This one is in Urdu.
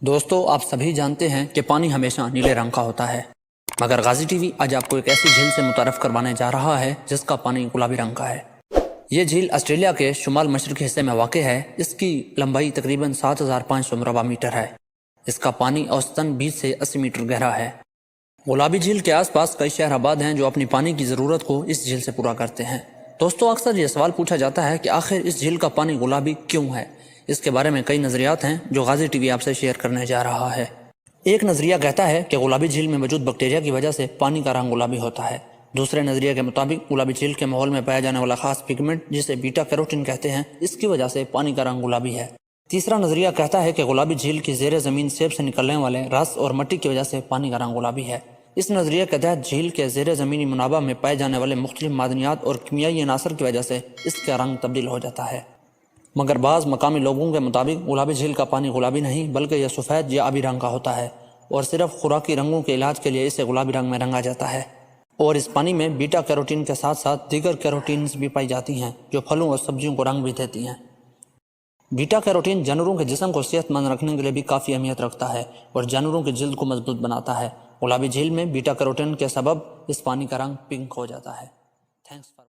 دوستو آپ سبھی جانتے ہیں کہ پانی ہمیشہ نیلے رنگ کا ہوتا ہے، مگر غازی ٹی وی آج آپ کو ایک ایسی جھیل سے متعارف کروانے جا رہا ہے جس کا پانی گلابی رنگ کا ہے۔ یہ جھیل آسٹریلیا کے شمال مشرقی حصے میں واقع ہے۔ اس کی لمبائی تقریباً 7500 مربع میٹر ہے۔ اس کا پانی اوسطاً 20 سے 80 میٹر گہرا ہے۔ گلابی جھیل کے آس پاس کئی شہر آباد ہیں جو اپنی پانی کی ضرورت کو اس جھیل سے پورا کرتے ہیں۔ دوستو اکثر یہ سوال پوچھا جاتا ہے کہ آخر اس جھیل کا پانی گلابی کیوں ہے؟ اس کے بارے میں کئی نظریات ہیں جو غازی ٹی وی آپ سے شیئر کرنے جا رہا ہے۔ ایک نظریہ کہتا ہے کہ گلابی جھیل میں موجود بیکٹیریا کی وجہ سے پانی کا رنگ گلابی ہوتا ہے۔ دوسرے نظریے کے مطابق گلابی جھیل کے ماحول میں پایا جانے والا خاص پگمنٹ جسے بیٹا کیروٹین کہتے ہیں، اس کی وجہ سے پانی کا رنگ گلابی ہے۔ تیسرا نظریہ کہتا ہے کہ گلابی جھیل کی زیر زمین سیب سے نکلنے والے رس اور مٹی کی وجہ سے پانی کا رنگ گلابی ہے۔ اس نظریے کے تحت جھیل کے زیر زمینی منابع میں پائے جانے والے مختلف معدنیات اور کیمیائی عناصر کی وجہ سے اس کا رنگ تبدیل ہو جاتا ہے۔ مگر بعض مقامی لوگوں کے مطابق گلابی جھیل کا پانی گلابی نہیں بلکہ یہ سفید یا آبی رنگ کا ہوتا ہے، اور صرف خوراکی رنگوں کے علاج کے لیے اسے گلابی رنگ میں رنگا جاتا ہے۔ اور اس پانی میں بیٹا کیروٹین کے ساتھ ساتھ دیگر کیروٹینز بھی پائی جاتی ہیں جو پھلوں اور سبزیوں کو رنگ بھی دیتی ہیں۔ بیٹا کیروٹین جانوروں کے جسم کو صحت مند رکھنے کے لیے بھی کافی اہمیت رکھتا ہے اور جانوروں کی جلد کو مضبوط بناتا ہے۔ گلابی جھیل میں بیٹا کیروٹین کے سبب اس پانی کا رنگ پنک ہو جاتا ہے۔